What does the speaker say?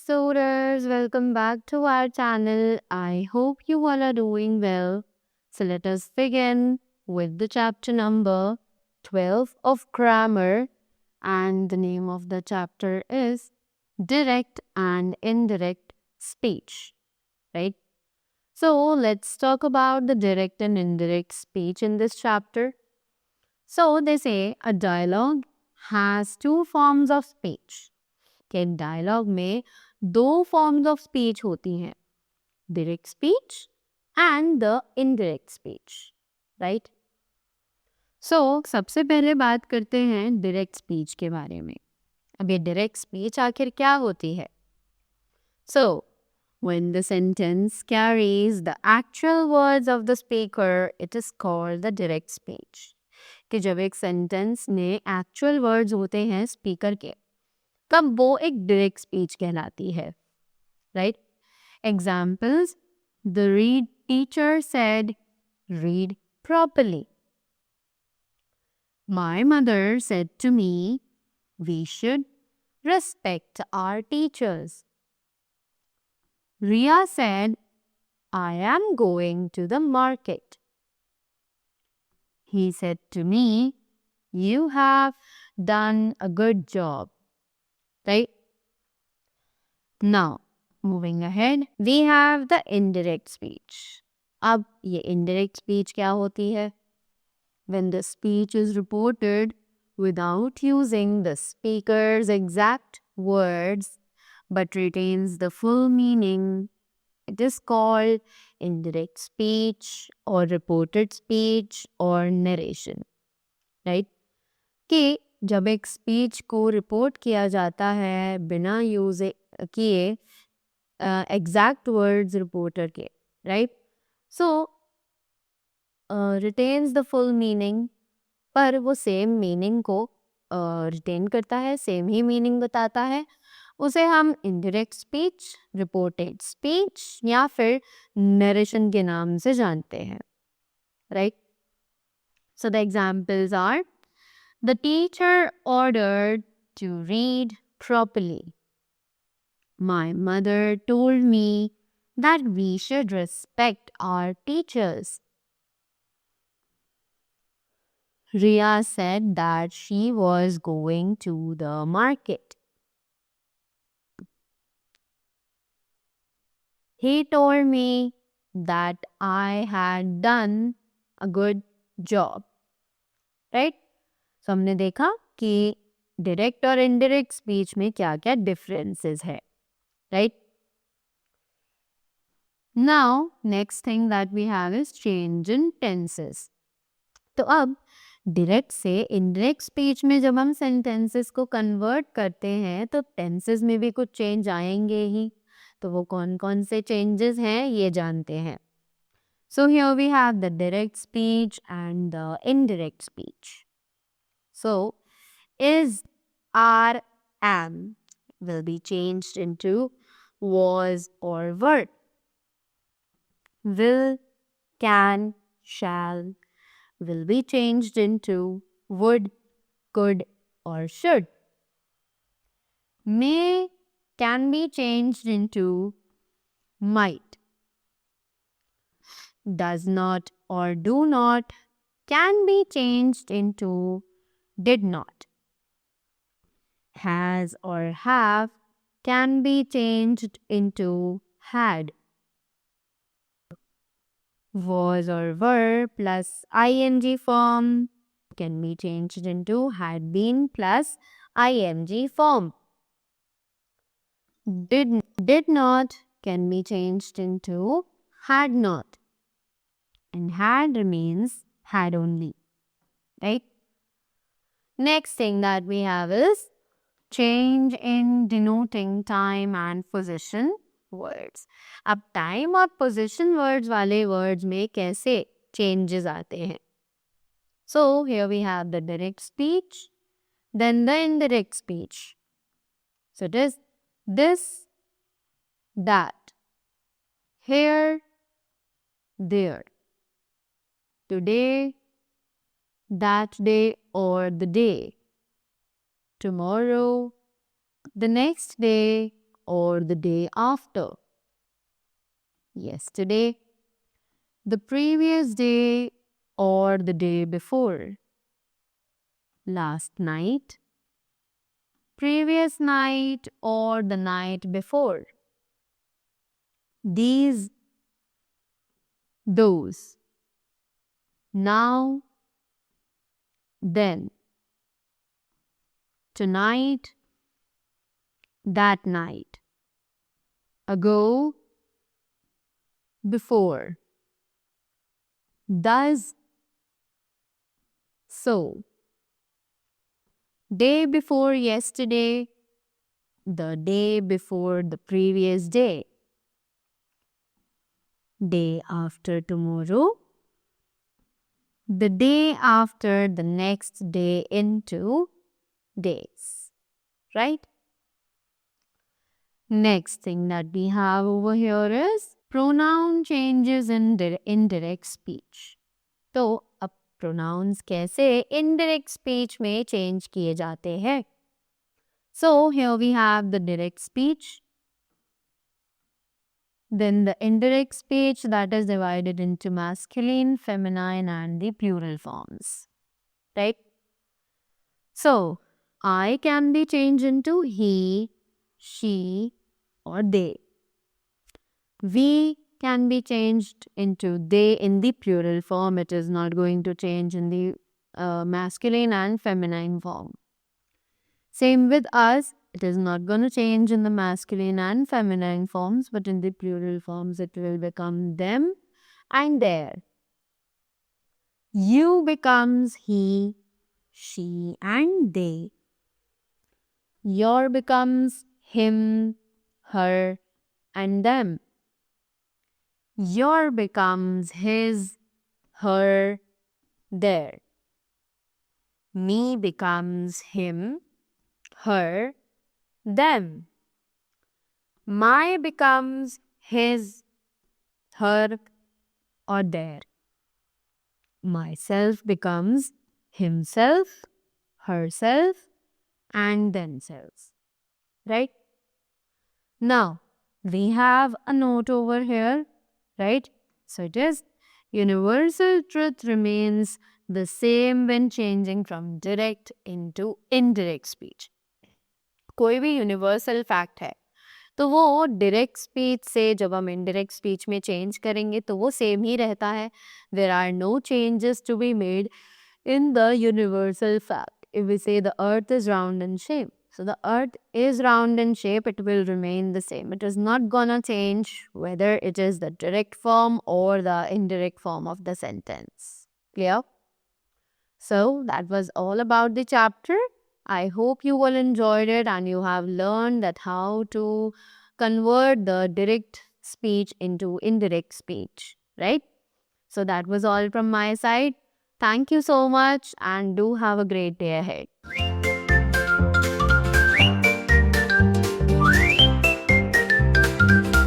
students, welcome back to our channel. I hope you all are doing well. So let us begin with the chapter number 12 of grammar, and the name of the chapter is direct and indirect speech, right? So let's talk about the direct and indirect speech in this chapter. So they say a dialogue has two forms of speech. कि dialogue में दो forms of speech होती हैं, direct speech and the indirect speech, right? So सबसे पहले बात करते हैं डायरेक्ट स्पीच के बारे में. अब ये डायरेक्ट स्पीच आखिर क्या होती है? सो when the sentence carries the actual words of the speaker, it is called the direct speech. कि जब एक सेंटेंस में एक्चुअल वर्ड्स होते हैं स्पीकर के, तब वो एक डायरेक्ट स्पीच कहलाती है, right? Examples: the read teacher said, read properly. My mother said to me, we should respect our teachers. Ria said, I am going to the market. He said to me, you have done a good job. Right? Now, moving ahead, we have the indirect speech. अब ये indirect speech क्या होती है? When the speech is reported without using the speaker's exact words but retains the full meaning, it is called indirect speech or reported speech or narration, right? कि जब एक speech को report किया जाता है बिना यूज किए एग्जैक्ट वर्ड्स रिपोर्टर के, right? So retains the full meaning, पर वो सेम मीनिंग को रिटेन करता है, सेम ही मीनिंग बताता है, उसे हम इनडायरेक्ट स्पीच, रिपोर्टेड स्पीच या फिर नरेशन के नाम से जानते हैं, right? So the examples are: the teacher ordered to read properly. My mother told me that we should respect our teachers. Ria said that she was going to the market. He told me that I had done a good job. Right? So हमने देखा कि direct और indirect speech में क्या क्या differences है. Right? Now, next thing that we have is change in tenses. तो अब डायरेक्ट से इनडायरेक्ट स्पीच में जब हम सेंटेंसेस को कन्वर्ट करते हैं तो टेंसेस में भी कुछ चेंज आएंगे ही. तो वो कौन कौन से चेंजेस हैं ये जानते हैं. So here we have the direct speech and the indirect speech. So is, are, am will be changed into was or were. Will, can, shall will be changed into would, could, or should. May can be changed into might. Does not or do not can be changed into did not. Has or have can be changed into had. Was or were plus ing form can be changed into had been plus ing form. Did not can be changed into had not. And had remains had only. Right? Next thing that we have is change in denoting time and position words. अब time और position words वाले words में कैसे changes आते हैं? So here we have the direct speech, then the indirect speech. So it is this, that, here, there, today, that day or the day, tomorrow, the next day or the day after. Yesterday, the previous day or the day before. Last night, previous night or the night before. These, those. Now, then. Tonight, that night. Ago, before. Thus, so. Day before yesterday, the day before the previous day. Day after tomorrow, the day after the next day into days, right? Next thing that we have over here is pronoun changes in indirect speech. तो अब pronouns कैसे indirect speech में change किए जाते हैं? So here we have the direct speech. Then the indirect speech that is divided into masculine, feminine and the plural forms. Right? So, I can be changed into he, she or they. We can be changed into they in the plural form. It is not going to change in the masculine and feminine form. Same with us. It is not going to change in the masculine and feminine forms, but in the plural forms it will become them and their. You becomes he, she and they. Your becomes him, her and them. Your becomes his, her, their. Me becomes him, her, them. My becomes his, her or their. Myself becomes himself, herself and themselves. Right? Now, we have a note over here. Right? So it is universal truth remains the same when changing from direct into indirect speech. कोई भी universal fact है तो वो direct speech से जब हम indirect speech में change करेंगे तो वो सेम ही रहता है. There are no changes to be made in the universal fact. If we say the earth is round in shape, so the earth is round in shape, it will remain the same. It is not gonna change whether it is the direct form or the indirect form of the sentence. Clear? So that was all about the chapter. I hope you all enjoyed it and you have learned that how to convert the direct speech into indirect speech, right? So that was all from my side. Thank you so much and do have a great day ahead.